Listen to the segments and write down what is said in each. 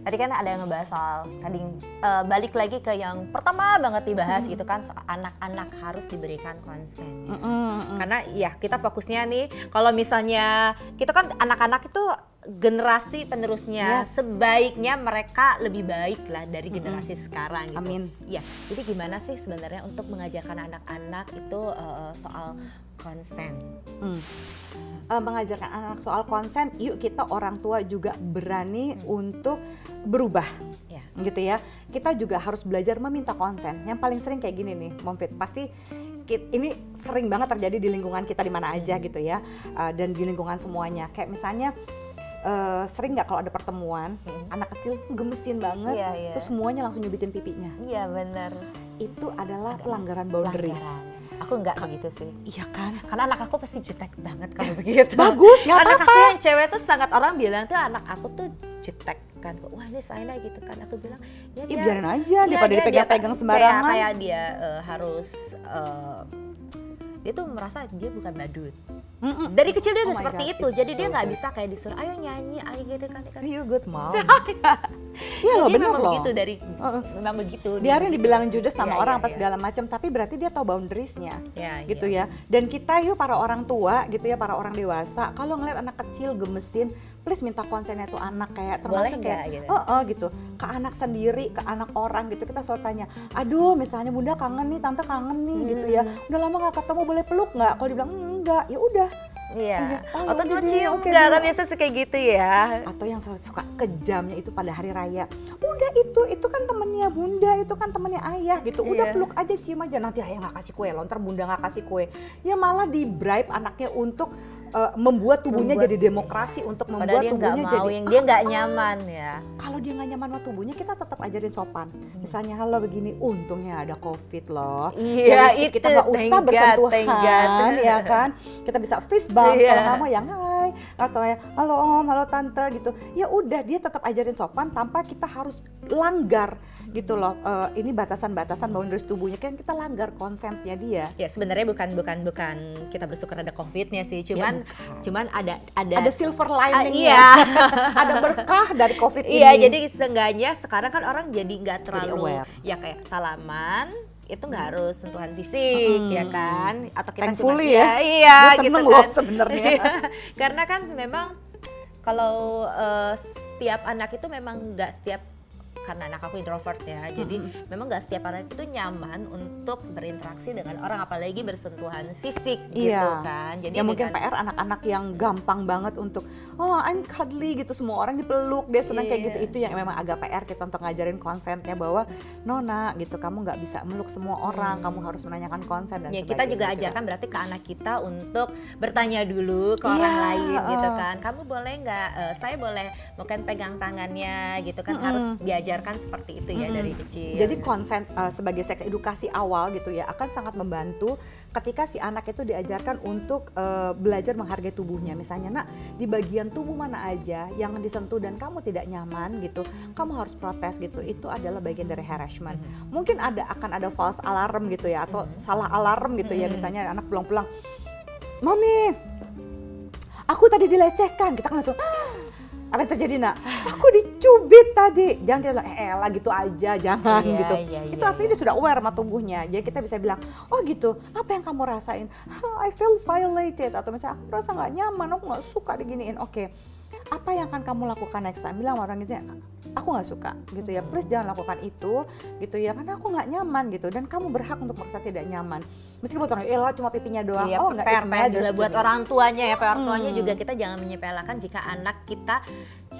Tadi kan ada yang ngebahas soal tadi balik lagi ke yang pertama banget dibahas gitu kan, soal anak-anak harus diberikan konsen. Karena ya kita fokusnya nih kalau misalnya kita kan anak-anak itu generasi penerusnya, sebaiknya mereka lebih baik lah dari generasi sekarang gitu. Amin. Ya, jadi gimana sih sebenarnya untuk mengajarkan anak-anak itu soal konsen? Mengajarkan anak soal konsen, yuk kita orang tua juga berani untuk berubah, gitu ya. Kita juga harus belajar meminta konsen. Yang paling sering kayak gini nih, Momfit, pasti ini sering banget terjadi di lingkungan kita di mana aja gitu ya, dan di lingkungan semuanya. Kayak misalnya sering nggak kalau ada pertemuan, anak kecil gemesin banget, terus semuanya langsung nyubitin pipinya. Iya benar. Itu adalah pelanggaran boundaries. Aku enggak begitu sih. Iya kan? Karena anak aku pasti jutek banget kalau begitu. Bagus, nggak Anak apa-apa. aku yang cewek tuh sangat, orang bilang tuh anak aku tuh jutek kan. Wah ini Saina gitu kan. Aku bilang ya dia, biarin aja daripada dipegang-pegang sembarangan. Kayak dia harus dia tuh merasa dia bukan badut. Dari kecil dia udah seperti itu, jadi dia nggak bisa kayak disuruh ayo nyanyi, ayo gitu kan. You good mom. Iya loh, bener memang loh. Begitu dari, memang begitu. Biarin dibilang judes sama orang apa segala macam, tapi berarti dia tahu boundariesnya, gitu ya. Dan kita yuk para orang tua gitu ya, para orang dewasa, kalau ngeliat anak kecil gemesin, please minta konsennya tuh anak, kayak termasuk kayak gitu. Ke anak sendiri, ke anak orang gitu, kita selalu tanya, aduh misalnya bunda kangen nih, tante kangen nih gitu ya, udah lama gak ketemu, boleh peluk nggak? Kalau dibilang enggak, ya udah. Iya, atau mau cium enggak kan, biasa suka gitu ya. Atau yang selalu suka kejamnya itu pada hari raya, udah itu kan temennya bunda, itu kan temennya ayah gitu, udah peluk aja, cium aja, nanti ayah nggak kasih kue, lontar bunda nggak kasih kue. Ya malah di bribe anaknya untuk membuat tubuhnya jadi demokrasi, untuk membuat tubuhnya jadi yang dia nggak nyaman ya. Kalau dia nggak nyaman sama tubuhnya, kita tetap ajarin sopan. Misalnya halo begini, untungnya ada COVID loh. Iya, itu kita nggak usah bersentuhan, ya kan? Kita bisa fist bump, kalau nggak mau yang hai atau ya halo om, halo tante gitu. Ya udah, dia tetap ajarin sopan tanpa kita harus langgar gitu loh. Ini batasan-batasan boundaries tubuhnya, kan kita langgar konsennya dia. Ya sebenarnya bukan kita bersyukur ada COVID-nya sih, cuman ada silver lining ada berkah dari COVID ini. Iya, jadi seenggaknya sekarang kan orang jadi nggak terlalu ya kayak salaman itu nggak harus sentuhan fisik ya kan, atau kita cuma iya gitu kan sebenarnya. Karena kan memang kalau setiap anak itu memang nggak setiap, karena anak aku introvert ya, jadi memang nggak setiap anak itu nyaman untuk berinteraksi dengan orang, apalagi bersentuhan fisik gitu kan. Jadi ya mungkin PR anak-anak yang gampang banget untuk I'm cuddly gitu, semua orang dipeluk, dia senang kayak gitu. Itu yang memang agak PR kita untuk ngajarin konsennya, bahwa Nona gitu, kamu nggak bisa meluk semua orang, kamu harus menanyakan konsen dan sebagainya. Kita juga ajarkan berarti ke anak kita untuk bertanya dulu ke orang lain gitu kan. Kamu boleh nggak, saya boleh mungkin pegang tangannya gitu kan, harus diajar kan seperti itu ya dari kecil. Jadi konsen sebagai seks edukasi awal gitu ya, akan sangat membantu ketika si anak itu diajarkan untuk belajar menghargai tubuhnya. Misalnya, nak, di bagian tubuh mana aja yang disentuh dan kamu tidak nyaman gitu, kamu harus protes gitu. Itu adalah bagian dari harassment. Mungkin akan ada false alarm gitu ya, atau salah alarm gitu ya. Misalnya anak pulang-pulang, Mami, aku tadi dilecehkan. Kita kan langsung, apa yang terjadi nak? Aku dicubit tadi. Jangan kita bilang, elah gitu aja, jangan gitu. Itu artinya dia sudah aware sama tubuhnya. Jadi kita bisa bilang, oh gitu, apa yang kamu rasain? I feel violated. Atau misalnya aku merasa gak nyaman, aku gak suka diginiin. Oke, apa yang akan kamu lakukan next time? Bilang orang itu, aku gak suka gitu ya, please jangan lakukan itu gitu ya, karena aku gak nyaman gitu, dan kamu berhak untuk merasa tidak nyaman. Meskipun orang, elah cuma pipinya doang. Iya, oh enggak, PR juga buat orang tuanya ya, PR tuanya juga kita jangan menyepelekan jika anak kita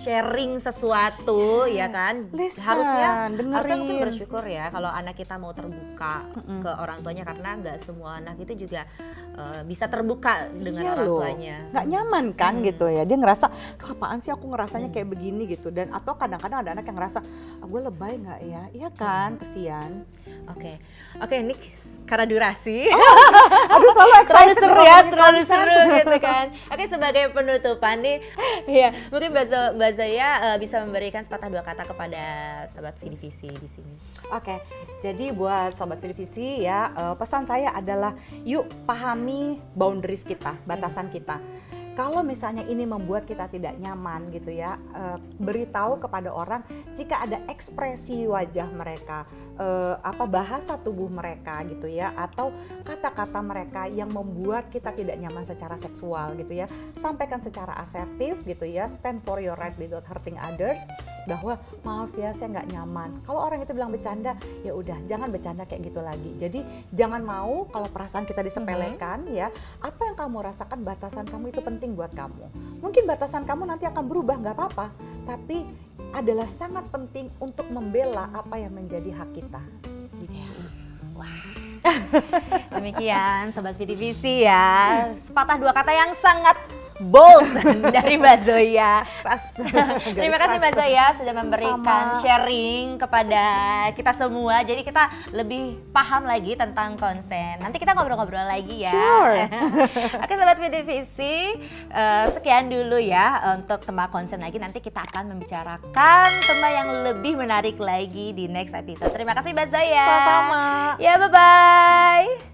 sharing sesuatu ya kan. Harusnya mungkin bersyukur ya kalau anak kita mau terbuka ke orang tuanya, karena nggak semua anak itu juga bisa terbuka dengan orang tuanya. Nggak nyaman kan gitu ya, dia ngerasa apaan sih aku ngerasanya kayak begini gitu. Dan atau kadang-kadang ada anak yang ngerasa gue lebay nggak ya, iya kan, kesian. Oke, ini karena durasi. Aduh, terlalu seru ya, terlalu seru gitu kan. Oke, sebagai penutupan nih, ya mungkin Mbak Zaya bisa memberikan sepatah dua kata kepada Sobat Vidivisi di sini. Oke, jadi buat Sobat Vidivisi ya, pesan saya adalah yuk pahami boundaries kita, batasan kita. Kalau misalnya ini membuat kita tidak nyaman gitu ya, beritahu kepada orang jika ada ekspresi wajah mereka, bahasa tubuh mereka gitu ya, atau kata-kata mereka yang membuat kita tidak nyaman secara seksual gitu ya. Sampaikan secara asertif gitu ya, stand for your right without hurting others, bahwa maaf ya saya nggak nyaman. Kalau orang itu bilang bercanda, ya udah jangan bercanda kayak gitu lagi. Jadi jangan mau kalau perasaan kita disepelekan ya. Apa yang kamu rasakan, batasan kamu itu penting buat kamu. Mungkin batasan kamu nanti akan berubah, nggak apa-apa, tapi adalah sangat penting untuk membela apa yang menjadi hak kita. Gitu. Wah. Demikian Sobat PTVC ya, sepatah dua kata yang sangat bold dari Mbak Zoya. Terima kasih Mbak Zoya sudah memberikan sharing kepada kita semua. Jadi kita lebih paham lagi tentang konsen. Nanti kita ngobrol-ngobrol lagi ya. Sure. Oke Sobat PTVC, sekian dulu ya untuk tema konsen lagi. Nanti kita akan membicarakan tema yang lebih menarik lagi di next episode. Terima kasih Mbak Zoya. Sama-sama. Ya bye-bye.